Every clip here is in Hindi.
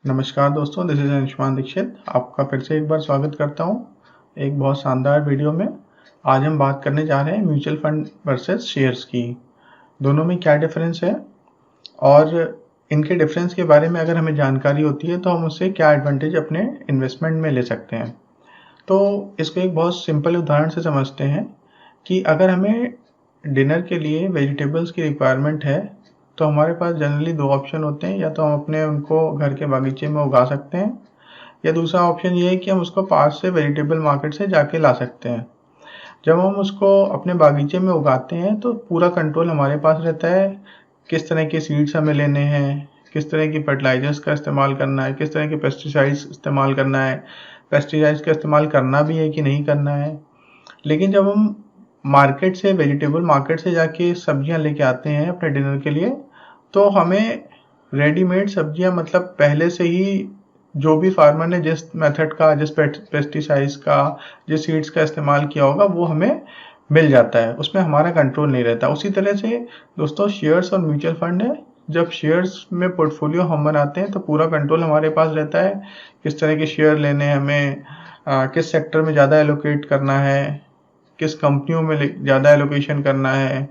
नमस्कार दोस्तों, दिस इज अंशुमान दीक्षित। आपका फिर से एक बार स्वागत करता हूं एक बहुत शानदार वीडियो में। आज हम बात करने जा रहे हैं म्यूचुअल फंड वर्सेस शेयर्स की। दोनों में क्या डिफरेंस है और इनके डिफरेंस के बारे में अगर हमें जानकारी होती है तो हम उससे क्या एडवांटेज अपने इन्वेस्टमेंट में ले सकते हैं। तो इसको एक बहुत सिंपल उदाहरण से समझते हैं कि अगर हमें डिनर के लिए वेजिटेबल्स की रिक्वायरमेंट है तो हमारे पास जनरली दो ऑप्शन होते हैं। या तो हम अपने उनको घर के बागीचे में उगा सकते हैं, या दूसरा ऑप्शन ये है कि हम उसको पास से वेजिटेबल मार्केट से जाके ला सकते हैं। जब हम उसको अपने बागीचे में उगाते हैं तो पूरा कंट्रोल हमारे पास रहता है। किस तरह के सीड्स हमें लेने हैं, किस तरह की फर्टिलाइजर्स का इस्तेमाल करना है, किस तरह के पेस्टिसाइड्स इस्तेमाल करना है, पेस्टिसाइड्स का इस्तेमाल करना भी है कि नहीं करना है। लेकिन जब हम मार्केट से वेजिटेबल मार्केट से जाके सब्जियां लेके आते हैं अपने डिनर के लिए, तो हमें रेडीमेड सब्जियां, मतलब पहले से ही जो भी फार्मर ने जिस मेथड का, जिस पेस्टिसाइड्स का, जिस सीड्स का इस्तेमाल किया होगा वो हमें मिल जाता है। उसमें हमारा कंट्रोल नहीं रहता। उसी तरह से दोस्तों शेयर्स और म्यूचुअल फंड है। जब शेयर्स में पोर्टफोलियो हम बनाते हैं तो पूरा कंट्रोल हमारे पास रहता है। किस तरह के शेयर लेने हैं हमें, किस सेक्टर में ज़्यादा एलोकेट करना है, किस कंपनियों में ज़्यादा एलोकेशन करना है,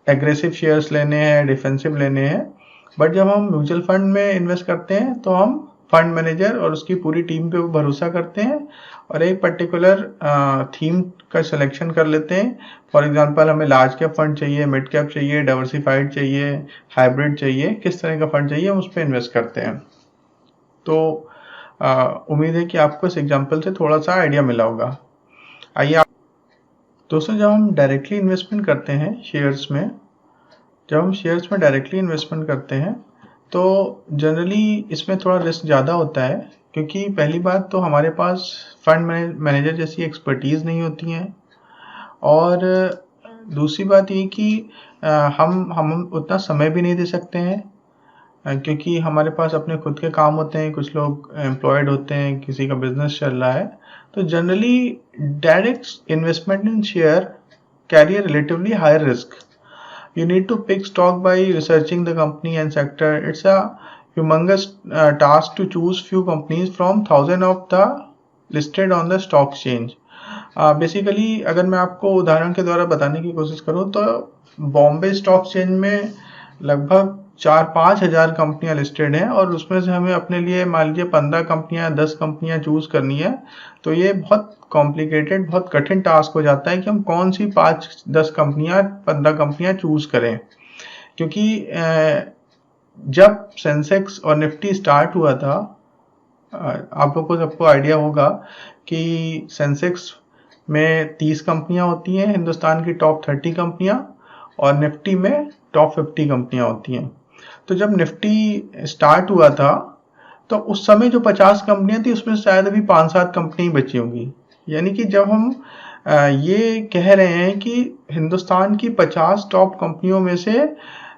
एग्रेसिव शेयर्स लेने हैं, डिफेंसिव लेने हैं। बट जब हम म्यूचुअल फंड में इन्वेस्ट करते हैं तो हम फंड मैनेजर और उसकी पूरी टीम पे भरोसा करते हैं और एक पर्टिकुलर थीम का सिलेक्शन कर लेते हैं। फॉर एग्जांपल हमें लार्ज कैप फंड चाहिए, मिड कैप चाहिए, डाइवर्सिफाइड चाहिए, हाइब्रिड चाहिए, किस तरह का फंड चाहिए हम उस पर इन्वेस्ट करते हैं। तो उम्मीद है कि आपको इस एग्जाम्पल से थोड़ा सा आइडिया मिला होगा। आइए दोस्तों, जब हम डायरेक्टली इन्वेस्टमेंट करते हैं शेयर्स में, जब हम शेयर्स में डायरेक्टली इन्वेस्टमेंट करते हैं तो जनरली इसमें थोड़ा रिस्क ज़्यादा होता है, क्योंकि पहली बात तो हमारे पास फंड मैनेजर जैसी एक्सपर्टीज़ नहीं होती हैं, और दूसरी बात ये कि हम उतना समय भी नहीं दे सकते हैं, क्योंकि हमारे पास अपने खुद के काम होते हैं, कुछ लोग एम्प्लॉयड होते हैं, किसी का बिजनेस चल रहा है। तो generally direct investment in share carry relatively higher risk. You need to pick stock by researching the company and sector. It's a humongous task to choose few companies from thousands of the listed on the stock exchange. Basically अगर मैं आपको उदाहरण के द्वारा बताने की कोशिश करूं तो बॉम्बे स्टॉक एक्सचेंज में लगभग 4-5 हज़ार कंपनियां लिस्टेड हैं, और उसमें से हमें अपने लिए मान लीजिए 15 कंपनियां, 10 कंपनियां चूज करनी है। तो ये बहुत कॉम्प्लिकेटेड, बहुत कठिन टास्क हो जाता है कि हम कौन सी 5-10 कंपनियां, 15 कंपनियां चूज करें। क्योंकि जब सेंसेक्स और निफ्टी स्टार्ट हुआ था, आप लोग को सबको आइडिया होगा कि सेंसेक्स में 30 कंपनियां होती हैं, हिंदुस्तान की टॉप 30 कंपनियां, और निफ्टी में टॉप 50 कंपनियां होती हैं। तो जब निफ्टी स्टार्ट हुआ था तो उस समय जो 50 कंपनियां थी उसमें शायद अभी 5-7 कंपनी बची होंगी। यानी कि जब हम ये कह रहे हैं कि हिंदुस्तान की 50 टॉप कंपनियों में से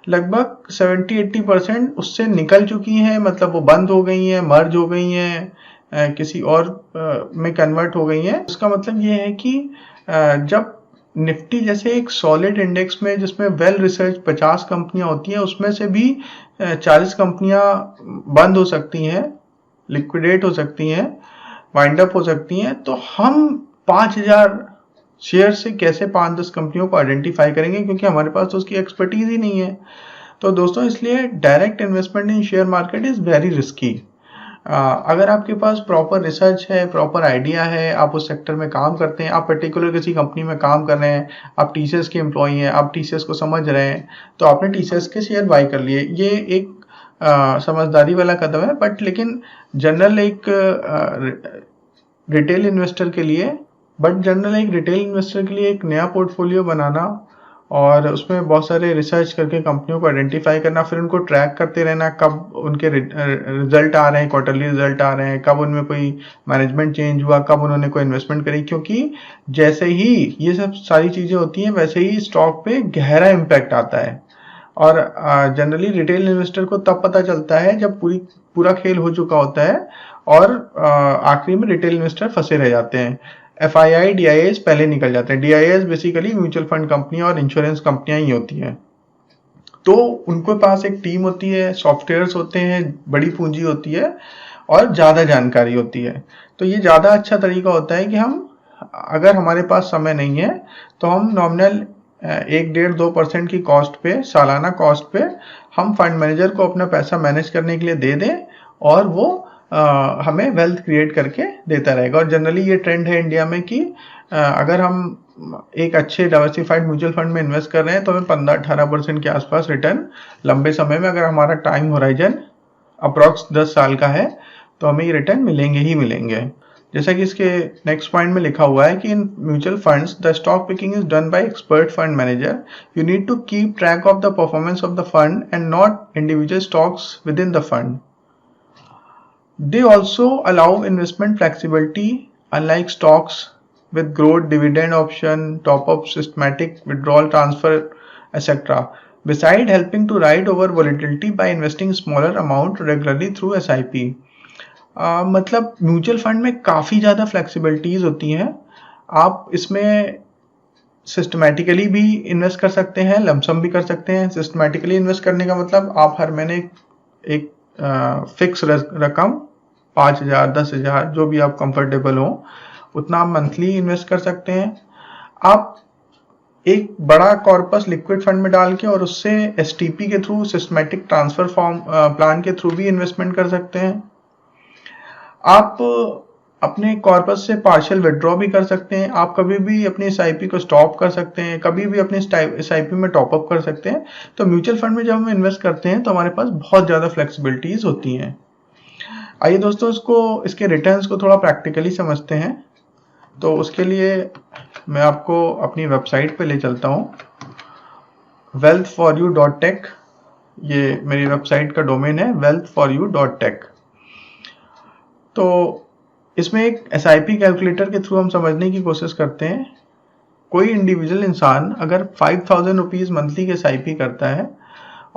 लगभग 70-80% उससे निकल चुकी हैं, मतलब वो बंद हो गई हैं, मर्ज हो गई हैं, किसी और में कन्वर्ट हो गई हैं। उसका मतलब ये है कि जब निफ्टी जैसे एक सॉलिड इंडेक्स में जिसमें वेल रिसर्च 50 कंपनियां होती हैं, उसमें से भी 40 कंपनियां बंद हो सकती हैं, लिक्विडेट हो सकती हैं, वाइंड अप हो सकती हैं। तो हम 5,000 शेयर से कैसे 5-10 कंपनियों को आइडेंटिफाई करेंगे, क्योंकि हमारे पास तो उसकी एक्सपर्टीज ही नहीं है। तो दोस्तों इसलिए direct investment in share market is very risky. अगर आपके पास प्रॉपर रिसर्च है, प्रॉपर आइडिया है, आप उस सेक्टर में काम करते हैं, आप पर्टिकुलर किसी कंपनी में काम कर रहे हैं, आप टीसीएस के एम्प्लॉय हैं, आप टीसीएस को समझ रहे हैं, तो आपने टीसीएस के शेयर बाय कर लिए। ये एक समझदारी वाला कदम है। बट लेकिन जनरल एक रिटेल इन्वेस्टर के लिए एक नया पोर्टफोलियो बनाना और उसमें बहुत सारे रिसर्च करके कंपनियों को आइडेंटिफाई करना, फिर उनको ट्रैक करते रहना, कब उनके रिजल्ट आ रहे हैं, क्वार्टरली रिजल्ट आ रहे हैं, कब उनमें कोई मैनेजमेंट चेंज हुआ, कब उन्होंने कोई इन्वेस्टमेंट करी। क्योंकि जैसे ही ये सब सारी चीज़ें होती हैं वैसे ही स्टॉक पे गहरा इम्पैक्ट आता है। और जनरली रिटेल इन्वेस्टर को तब पता चलता है जब पूरा खेल हो चुका होता है और आखिरी में रिटेल इन्वेस्टर फंसे रह जाते हैं। FII, DIAs पहले निकल जाते हैं। DIAs बेसिकली म्यूचुअल फंड कंपनियां और इंश्योरेंस कंपनियां ही होती हैं। तो उनके पास एक टीम होती है, सॉफ्टवेयर्स होते हैं, बड़ी पूंजी होती है और ज़्यादा जानकारी होती है। तो ये ज़्यादा अच्छा तरीका होता है कि हम, अगर हमारे पास समय नहीं है तो हम नॉमिनल 1-1.5-2% की कॉस्ट पे, सालाना कॉस्ट पे हम फंड मैनेजर को अपना पैसा मैनेज करने के लिए दे दें और वो हमें वेल्थ क्रिएट करके देता रहेगा। और जनरली ये ट्रेंड है इंडिया में कि अगर हम एक अच्छे डाइवर्सिफाइड म्यूचुअल फंड में इन्वेस्ट कर रहे हैं तो हमें 15-18% के आसपास रिटर्न लंबे समय में, अगर हमारा टाइम होराइजन अप्रॉक्स 10 साल का है, तो हमें ये रिटर्न मिलेंगे ही मिलेंगे। जैसा कि इसके नेक्स्ट पॉइंट में लिखा हुआ है कि in mutual funds the stock picking is done by expert fund manager. You need to keep track of the performance of the fund and not individual stocks within the fund. They also allow investment flexibility, unlike stocks with growth, dividend option, top-up, systematic withdrawal transfer, etc. Besides helping to ride over volatility by investing smaller amount regularly through SIP. मतलब म्यूचुअल फंड में काफ़ी ज़्यादा फ्लेक्सिबिलिटीज़ होती हैं। आप इसमें सिस्टमैटिकली भी इन्वेस्ट कर सकते हैं, लमसम भी कर सकते हैं। सिस्टमैटिकली इन्वेस्ट करने का मतलब आप हर महीने एक फिक्स रकम 5,000, 10,000, जो भी आप कंफर्टेबल हो उतना आप मंथली इन्वेस्ट कर सकते हैं। आप एक बड़ा कॉर्पस लिक्विड फंड में डाल के और उससे STP के through, systematic transfer form plan के थ्रू भी इन्वेस्टमेंट कर सकते हैं। आप अपने कॉर्पस से पार्शियल विड्रॉ भी कर सकते हैं। आप कभी भी अपनी SIP को स्टॉप कर सकते हैं, कभी भी अपनी SIP में टॉपअप कर सकते हैं। तो म्यूचुअल फंड में जब हम इन्वेस्ट करते हैं तो हमारे पास बहुत ज़्यादा फ्लेक्सिबिलिटीज होती हैं। आइए दोस्तों, इसके रिटर्न्स को थोड़ा प्रैक्टिकली समझते हैं। तो उसके लिए मैं आपको अपनी वेबसाइट पे ले चलता हूँ, wealthforyou.tech। ये मेरी वेबसाइट का डोमेन है, wealthforyou.tech। तो इसमें एक SIP कैलकुलेटर के थ्रू हम समझने की कोशिश करते हैं। कोई इंडिविजुअल इंसान अगर 5,000 रुपीज़ मंथली के SIP करता है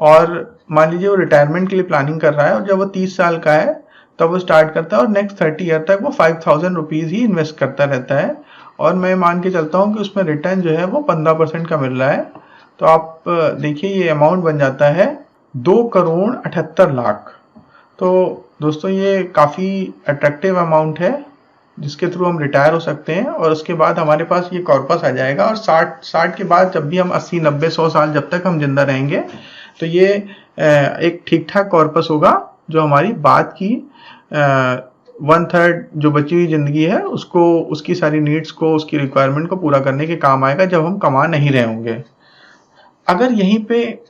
और मान लीजिए वो रिटायरमेंट के लिए प्लानिंग कर रहा है, और जब वो 30 साल का है तब वो स्टार्ट करता है और नेक्स्ट 30 ईयर तक वो 5,000 रुपीज़ ही इन्वेस्ट करता रहता है, और मैं मान के चलता हूँ कि उसमें रिटर्न जो है वो 15% का मिल रहा है। तो आप देखिए ये अमाउंट बन जाता है 2,78,00,000। तो दोस्तों ये काफ़ी अट्रैक्टिव अमाउंट है जिसके थ्रू हम रिटायर हो सकते हैं, और उसके बाद हमारे पास ये कॉर्पस आ जाएगा। और 60 के बाद जब भी हम 80, 90, 100 साल जब तक हम जिंदा रहेंगे तो ये एक ठीक ठाक कॉर्पस होगा जो हमारी बात की 1/3 जो बची हुई जिंदगी है उसको, उसकी सारी नीड्स को, उसकी रिक्वायरमेंट को पूरा करने के काम आएगा जब हम कमा नहीं रहे होंगे। अगर यहीं पे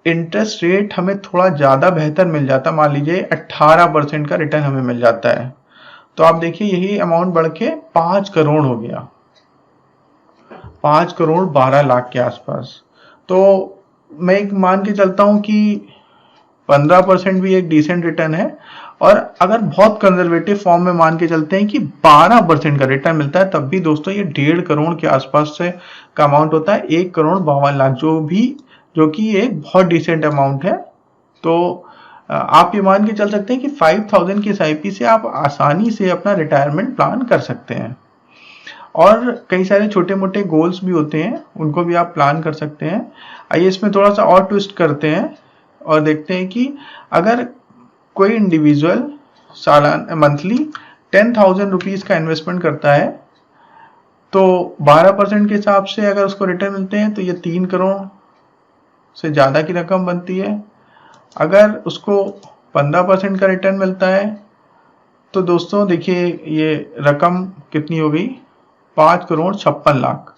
इंटरेस्ट रेट हमें थोड़ा ज़्यादा बेहतर मिल जाता, मान लीजिए 18% का रिटर्न हमें मिल जाता है, तो आप देखिए यही अमाउंट बढ़ के 5 करोड़ हो गया, 5,12,00,000 के आसपास। तो मैं एक मान के चलता हूँ कि 15% भी एक डिसेंट रिटर्न है। और अगर बहुत कंजर्वेटिव फॉर्म में मान के चलते हैं कि 12% का रिटर्न मिलता है, तब भी दोस्तों ये 1.5 करोड़ के आसपास से का अमाउंट होता है, 1,52,00,000, जो कि एक बहुत डिसेंट अमाउंट है। तो आप ये मान के चल सकते हैं कि 5,000 की SIP से आप आसानी से अपना रिटायरमेंट प्लान कर सकते हैं। और कई सारे छोटे मोटे गोल्स भी होते हैं, उनको भी आप प्लान कर सकते हैं। आइए इसमें थोड़ा सा और ट्विस्ट करते हैं और देखते हैं कि अगर कोई इंडिविजुअल सालाना मंथली 10,000 रुपीज़ का इन्वेस्टमेंट करता है तो 12% के हिसाब से अगर उसको रिटर्न मिलते हैं तो ये 3 करोड़ से ज़्यादा की रकम बनती है। अगर उसको 15% का रिटर्न मिलता है तो दोस्तों देखिए ये रकम कितनी हो गई, 5,56,00,000।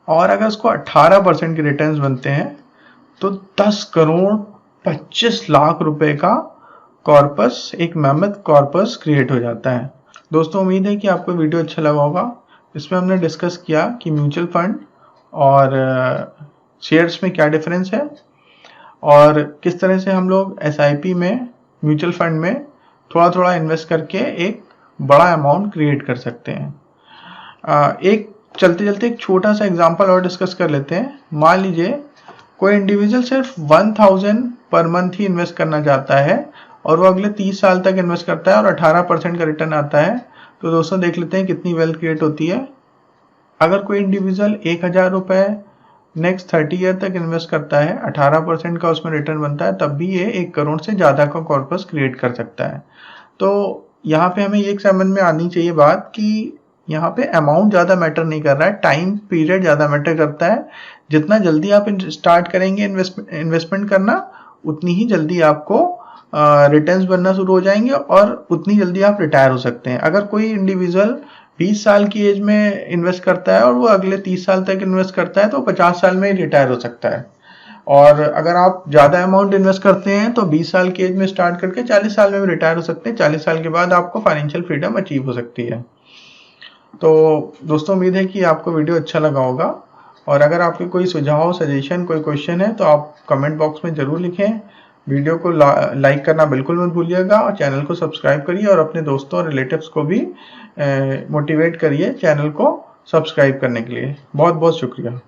और अगर उसको 18% के रिटर्न्स बनते हैं तो 10,25,00,000 रुपए का कॉर्पस, एक मेमथ कॉर्पस क्रिएट हो जाता है। दोस्तों उम्मीद है कि आपको वीडियो अच्छा लगा होगा। इसमें हमने डिस्कस किया कि म्यूचुअल फंड और शेयर्स में क्या डिफरेंस है और किस तरह से हम लोग SIP में, म्यूचुअल फंड में थोड़ा थोड़ा इन्वेस्ट करके एक बड़ा अमाउंट क्रिएट कर सकते हैं। एक चलते चलते एक छोटा सा एग्जांपल और डिस्कस कर लेते हैं। मान लीजिए कोई इंडिविजुअल सिर्फ 1,000 पर मंथ ही इन्वेस्ट करना चाहता है और वो अगले 30 साल तक इन्वेस्ट करता है और 18% का रिटर्न आता है। तो दोस्तों देख लेते हैं कितनी वेल्थ क्रिएट होती है। अगर कोई इंडिविजुअल 1,000 रुपये नेक्स्ट 30 ईयर तक इन्वेस्ट करता है, 18% का उसमें रिटर्न बनता है, तब भी ये 1 करोड़ से ज़्यादा का कॉर्पस क्रिएट कर सकता है। तो यहाँ पे हमें ये समझ में आनी चाहिए बात कि यहाँ पे अमाउंट ज़्यादा मैटर नहीं कर रहा है, टाइम पीरियड ज़्यादा मैटर करता है। जितना जल्दी आप स्टार्ट करेंगे इन्वेस्टमेंट करना, उतनी ही जल्दी आपको रिटर्न्स बनना शुरू हो जाएंगे और उतनी जल्दी आप रिटायर हो सकते हैं। अगर कोई इंडिविजुअल 20 साल की एज में इन्वेस्ट करता है और वो अगले 30 साल तक इन्वेस्ट करता है तो 50 साल में ही रिटायर हो सकता है। और अगर आप ज़्यादा अमाउंट इन्वेस्ट करते हैं तो 20 साल की एज में स्टार्ट करके 40 साल में भी रिटायर हो सकते हैं। 40 साल के बाद आपको फाइनेंशियल फ्रीडम अचीव हो सकती है। तो दोस्तों, उम्मीद है कि आपको वीडियो अच्छा लगा होगा, और अगर आपके कोई सुझाव, सजेशन, कोई क्वेश्चन है तो आप कमेंट बॉक्स में ज़रूर लिखें। वीडियो को लाइक करना बिल्कुल मत भूलिएगा और चैनल को सब्सक्राइब करिए और अपने दोस्तों और रिलेटिव्स को भी मोटिवेट करिए चैनल को सब्सक्राइब करने के लिए। बहुत बहुत शुक्रिया।